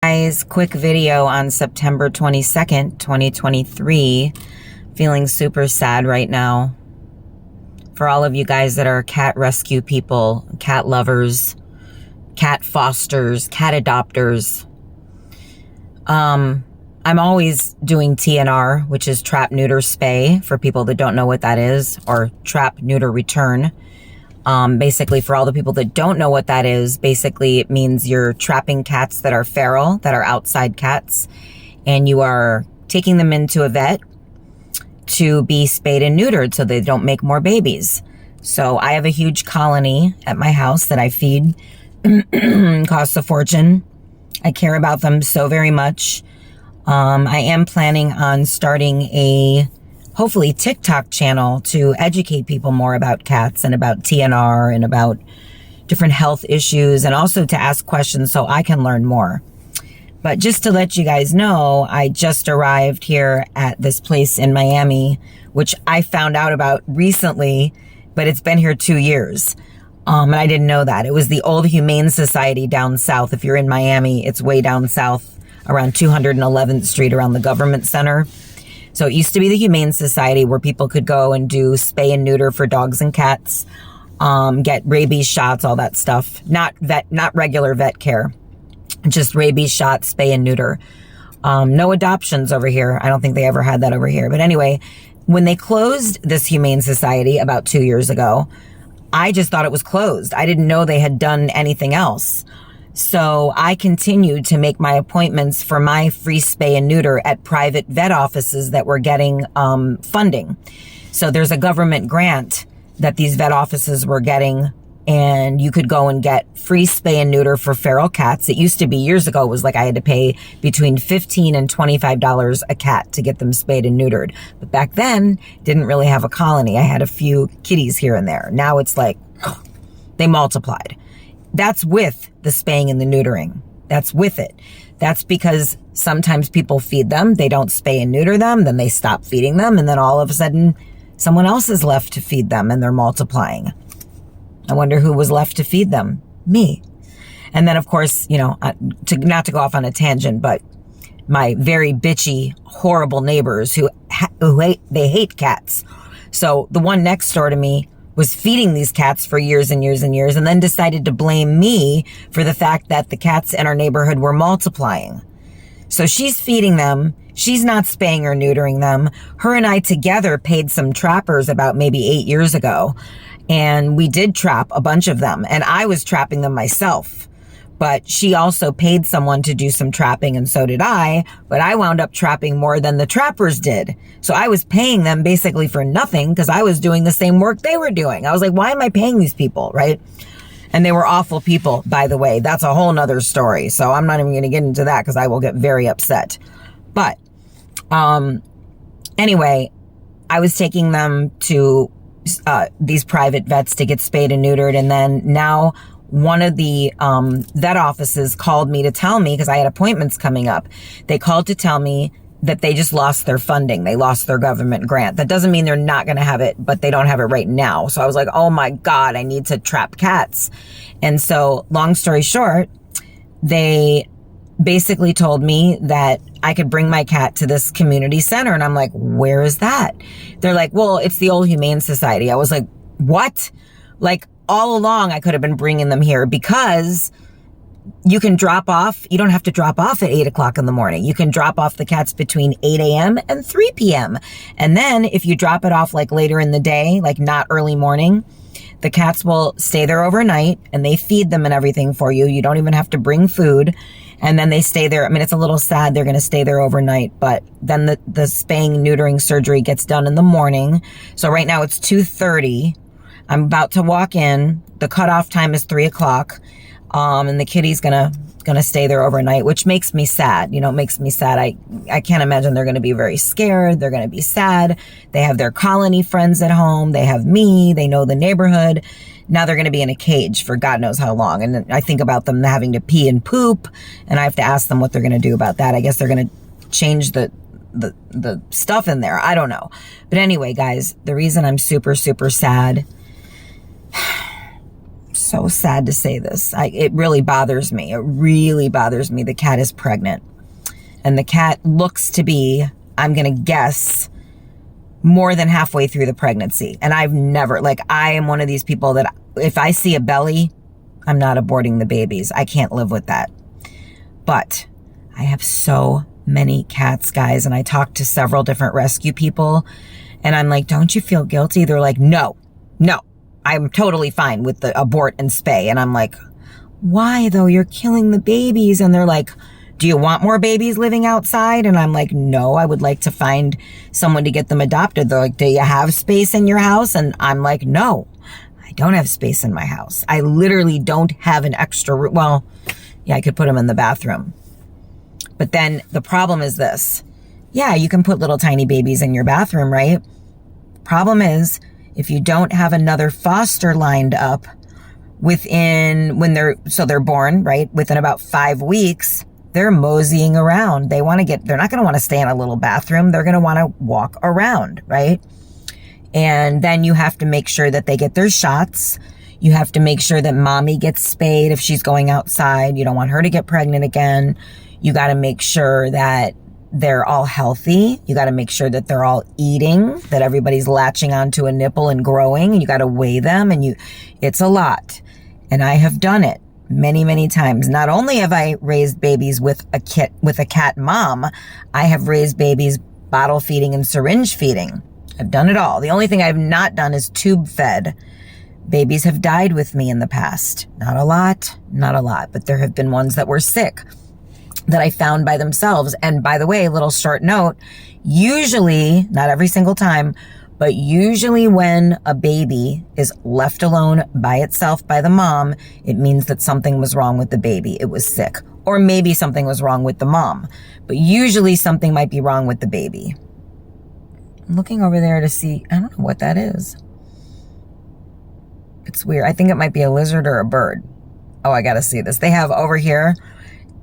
Guys, quick video on September 22nd, 2023. Feeling super sad right now. For all of you guys that are cat rescue people, cat lovers, cat fosters, cat adopters. I'm always doing TNR, which is trap, neuter, spay, for people that don't know what that is, or trap, neuter, return. Basically, for all the people that don't know what that is, basically it means you're trapping cats that are feral, that are outside cats, and you are taking them into a vet to be spayed and neutered so they don't make more babies. So I have a huge colony at my house that I feed. Costs a fortune. I care about them so very much. I am planning on starting a hopefully TikTok channel to educate people more about cats and about TNR and about different health issues, and also to ask questions so I can learn more. But just to let you guys know, I just arrived here at this place in Miami, which I found out about recently, but it's been here 2 years. And I didn't know that. It was the old Humane Society down south. If you're in Miami, it's way down south around 211th Street around the Government Center. So it used to be the Humane Society where people could go and do spay and neuter for dogs and cats, get rabies shots, all that stuff. Not regular vet care, just rabies shots, spay and neuter. No adoptions over here. I don't think they ever had that over here. But anyway, when they closed this Humane Society about 2 years ago, I just thought it was closed. I didn't know they had done anything else. So I continued to make my appointments for my free spay and neuter at private vet offices that were getting funding. So there's a government grant that these vet offices were getting, and you could go and get free spay and neuter for feral cats. It used to be, years ago, it was like I had to pay between $15 and $25 a cat to get them spayed and neutered. But back then, didn't really have a colony. I had a few kitties here and there. Now it's like, they multiplied. That's with the spaying and the neutering. That's with it. That's because sometimes people feed them, they don't spay and neuter them, then they stop feeding them, and then all of a sudden, someone else is left to feed them and they're multiplying. I wonder who was left to feed them. Me. And then, of course, you know, not to go off on a tangent, but my very bitchy, horrible neighbors who hate cats. So the one next door to me was feeding these cats for years and years and years, and then decided to blame me for the fact that the cats in our neighborhood were multiplying. So she's feeding them. She's not spaying or neutering them. Her and I together paid some trappers about maybe 8 years ago. And we did trap a bunch of them. And I was trapping them myself. But she also paid someone to do some trapping, and so did I. But I wound up trapping more than the trappers did. So I was paying them basically for nothing because I was doing the same work they were doing. I was like, why am I paying these people, right? And they were awful people, by the way. That's a whole nother story. So I'm not even going to get into that because I will get very upset. But anyway, I was taking them to these private vets to get spayed and neutered. And then now one of the vet offices called me to tell me, because I had appointments coming up, they called to tell me that they just lost their funding. They lost their government grant. That doesn't mean they're not going to have it, but they don't have it right now. So I was like, oh my God, I need to trap cats. And so long story short, they basically told me that I could bring my cat to this community center. And I'm like, where is that? They're like, well, it's the old Humane Society. I was like, what? Like, all along, I could have been bringing them here because you can drop off. You don't have to drop off at 8 o'clock in the morning. You can drop off the cats between 8 a.m. and 3 p.m. And then if you drop it off like later in the day, like not early morning, the cats will stay there overnight and they feed them and everything for you. You don't even have to bring food. And then they stay there. I mean, it's a little sad they're going to stay there overnight, but then the spaying, neutering surgery gets done in the morning. So right now it's 2:30. I'm about to walk in. The cutoff time is 3 o'clock. And the kitty's gonna stay there overnight, which makes me sad. You know, it makes me sad. I can't imagine they're gonna be very scared. They're gonna be sad. They have their colony friends at home. They have me. They know the neighborhood. Now they're gonna be in a cage for God knows how long. And I think about them having to pee and poop, and I have to ask them what they're gonna do about that. I guess they're gonna change the stuff in there. I don't know. But anyway, guys, the reason I'm super, super sad so sad to say this. It really bothers me. It really bothers me. The cat is pregnant. And the cat looks to be, I'm going to guess, more than halfway through the pregnancy. And I've never, like, I am one of these people that if I see a belly, I'm not aborting the babies. I can't live with that. But I have so many cats, guys. And I talked to several different rescue people. And I'm like, don't you feel guilty? They're like, no, I'm totally fine with the abort and spay. And I'm like, why though? You're killing the babies. And they're like, do you want more babies living outside? And I'm like, no, I would like to find someone to get them adopted. They're like, do you have space in your house? And I'm like, no, I don't have space in my house. I literally don't have an extra room. Well, yeah, I could put them in the bathroom. But then the problem is this. Yeah, you can put little tiny babies in your bathroom, right? Problem is, if you don't have another foster lined up they're born, right? Within about 5 weeks, they're moseying around. They're not going to want to stay in a little bathroom. They're going to want to walk around, right? And then you have to make sure that they get their shots. You have to make sure that mommy gets spayed if she's going outside. You don't want her to get pregnant again. You got to make sure that they're all healthy. You got to make sure that they're all eating, that everybody's latching onto a nipple and growing, and you got to weigh them, and it's a lot. And I have done it many, many times. Not only have I raised babies with a cat mom, I have raised babies bottle feeding and syringe feeding. I've done it all. The only thing I've not done is tube fed. Babies have died with me in the past. Not a lot, but there have been ones that were sick that I found by themselves. And by the way, little short note, usually, not every single time, but usually when a baby is left alone by itself by the mom, it means that something was wrong with the baby. It was sick. Or maybe something was wrong with the mom. But usually something might be wrong with the baby. I'm looking over there to see, I don't know what that is. It's weird. I think it might be a lizard or a bird. Oh, I gotta see this. They have over here,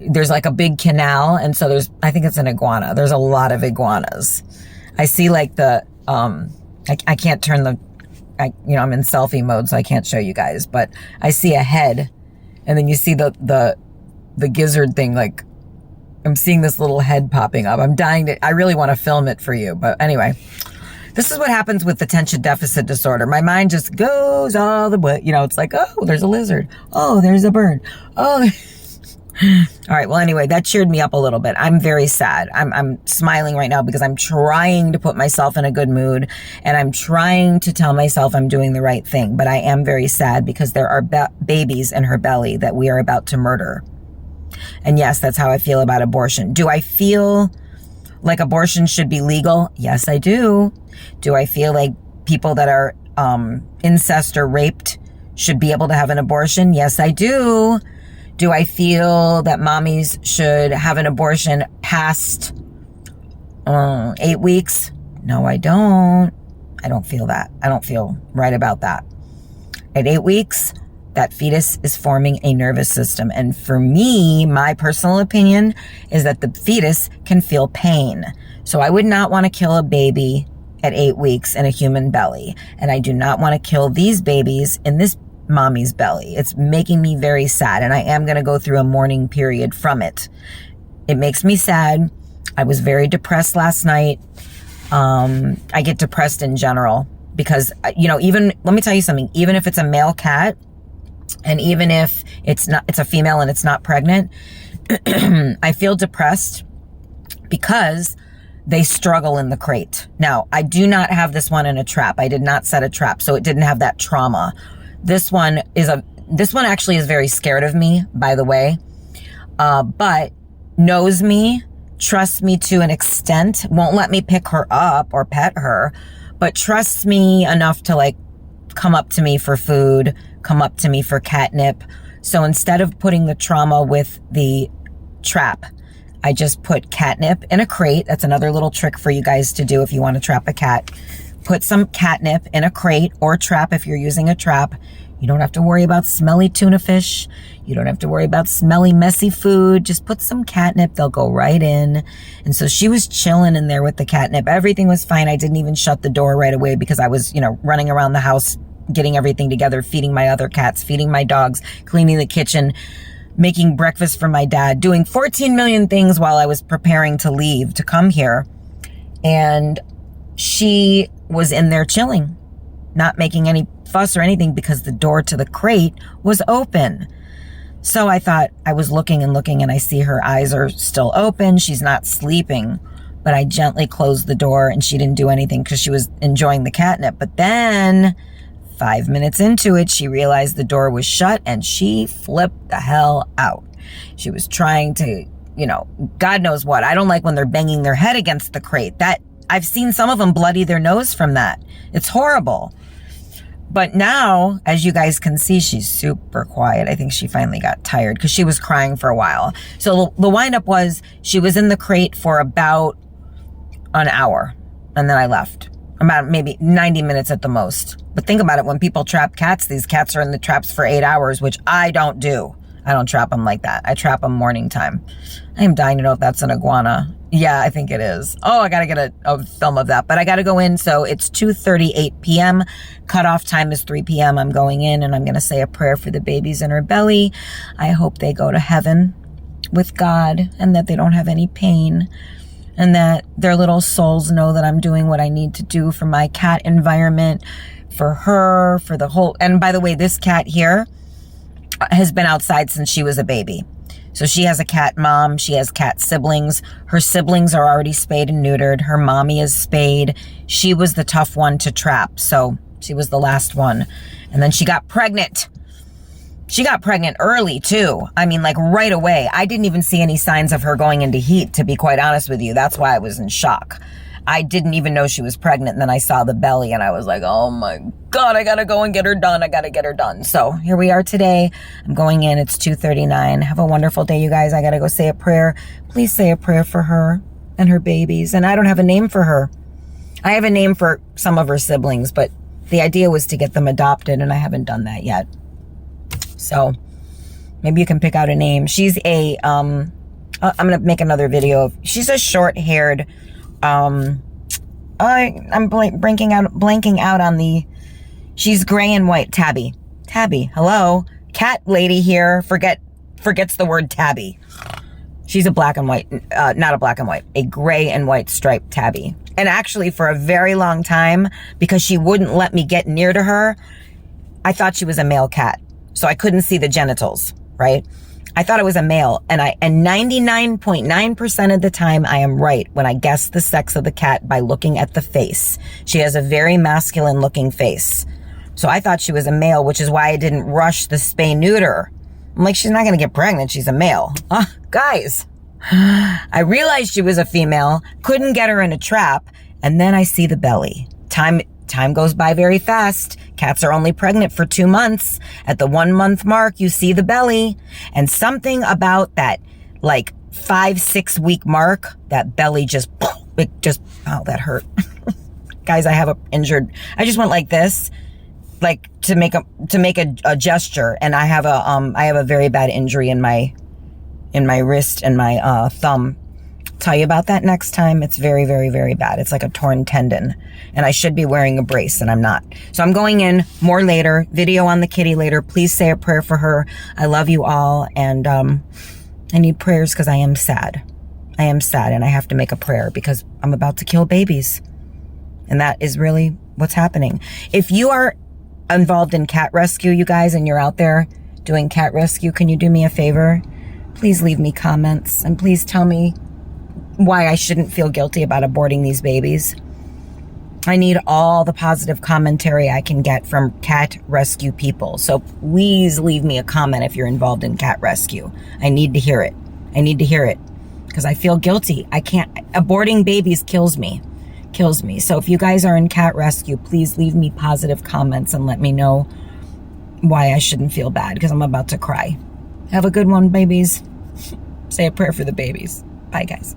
there's like a big canal, and so I think it's an iguana. There's a lot of iguanas. I see like I can't turn I'm in selfie mode, so I can't show you guys, but I see a head, and then you see the gizzard thing, like, I'm seeing this little head popping up. I really want to film it for you, but anyway. This is what happens with attention deficit disorder. My mind just goes all the way, it's like, oh, there's a lizard. Oh, there's a bird. Oh, all right. Well, anyway, that cheered me up a little bit. I'm very sad. I'm smiling right now because I'm trying to put myself in a good mood, and I'm trying to tell myself I'm doing the right thing. But I am very sad because there are babies in her belly that we are about to murder. And yes, that's how I feel about abortion. Do I feel like abortion should be legal? Yes, I do. Do I feel like people that are incest or raped should be able to have an abortion? Yes, I do. Do I feel that mommies should have an abortion past 8 weeks? No, I don't. I don't feel that. I don't feel right about that. At 8 weeks, that fetus is forming a nervous system. And for me, my personal opinion is that the fetus can feel pain. So I would not want to kill a baby at 8 weeks in a human belly. And I do not want to kill these babies in this mommy's belly. It's making me very sad, and I am going to go through a mourning period from it. It makes me sad. I was very depressed last night. I get depressed in general because, even, let me tell you something, even if it's a male cat, and even if it's a female and it's not pregnant, I feel depressed because they struggle in the crate. Now, I do not have this one in a trap. I did not set a trap, so it didn't have that trauma. This one actually is very scared of me, by the way, but knows me, trusts me to an extent, won't let me pick her up or pet her, but trusts me enough to like come up to me for food, come up to me for catnip. So instead of putting the trauma with the trap, I just put catnip in a crate. That's another little trick for you guys to do if you want to trap a cat. Put some catnip in a crate or trap if you're using a trap. You don't have to worry about smelly tuna fish. You don't have to worry about smelly, messy food. Just put some catnip. They'll go right in. And so she was chilling in there with the catnip. Everything was fine. I didn't even shut the door right away because I was, running around the house getting everything together, feeding my other cats, feeding my dogs, cleaning the kitchen, making breakfast for my dad, doing 14 million things while I was preparing to leave to come here. And she was in there chilling, not making any fuss or anything because the door to the crate was open. So I thought, I was looking and I see her eyes are still open. She's not sleeping, but I gently closed the door and she didn't do anything because she was enjoying the catnip. But then 5 minutes into it, she realized the door was shut and she flipped the hell out. She was trying to, God knows what. I don't like when they're banging their head against the crate. That I've seen some of them bloody their nose from that. It's horrible. But now, as you guys can see, she's super quiet. I think she finally got tired because she was crying for a while. So the windup was she was in the crate for about an hour and then I left. About maybe 90 minutes at the most. But think about it. When people trap cats, these cats are in the traps for 8 hours, which I don't do. I don't trap them like that. I trap them morning time. I am dying to know if that's an iguana. Yeah, I think it is. Oh, I got to get a film of that. But I got to go in. So it's 2:38 p.m. Cutoff time is 3 p.m. I'm going in and I'm going to say a prayer for the babies in her belly. I hope they go to heaven with God and that they don't have any pain and that their little souls know that I'm doing what I need to do for my cat environment, for her, for the whole. And by the way, this cat here has been outside since she was a baby. So she has a cat mom. She has cat siblings. Her siblings are already spayed and neutered. Her mommy is spayed. She was the tough one to trap. So she was the last one. And then she got pregnant. She got pregnant early too. I mean, like right away. I didn't even see any signs of her going into heat, to be quite honest with you. That's why I was in shock. I didn't even know she was pregnant. And then I saw the belly and I was like, oh my God, I got to go and get her done. I got to get her done. So here we are today. I'm going in. It's 2:39. Have a wonderful day, you guys. I got to go say a prayer. Please say a prayer for her and her babies. And I don't have a name for her. I have a name for some of her siblings, but the idea was to get them adopted and I haven't done that yet. So maybe you can pick out a name. She's I'm going to make another video. She's a short-haired, I'm blanking out on the, she's gray and white. Tabby, hello. Cat lady here forgets the word tabby. She's a black and white, not a black and white, a gray and white striped tabby. And actually for a very long time, because she wouldn't let me get near to her, I thought she was a male cat. So I couldn't see the genitals, right? I thought it was a male, and 99.9% of the time I am right when I guess the sex of the cat by looking at the face. She has a very masculine looking face. So I thought she was a male, which is why I didn't rush the spay neuter. I'm like, she's not going to get pregnant. She's a male. Guys, I realized she was a female, couldn't get her in a trap, and then I see the belly. Time goes by very fast. Cats are only pregnant for 2 months. At the 1 month mark, you see the belly. And something about that, like 5-6 week mark, that belly oh, that hurt. Guys, I have I just went like this, like to make a gesture. And I have a very bad injury in my wrist and my thumb. Tell you about that next time. It's very, very, very bad. It's like a torn tendon and I should be wearing a brace and I'm not. So I'm going in more later, video on the kitty later. Please say a prayer for her. I love you all. And, I need prayers because I am sad. I am sad and I have to make a prayer because I'm about to kill babies. And that is really what's happening. If you are involved in cat rescue, you guys, and you're out there doing cat rescue, can you do me a favor? Please leave me comments and please tell me why I shouldn't feel guilty about aborting these babies. I need all the positive commentary I can get from cat rescue people. So please leave me a comment if you're involved in cat rescue. I need to hear it. Because I feel guilty. Aborting babies kills me. So if you guys are in cat rescue, please leave me positive comments and let me know why I shouldn't feel bad because I'm about to cry. Have a good one, babies. Say a prayer for the babies. Bye, guys.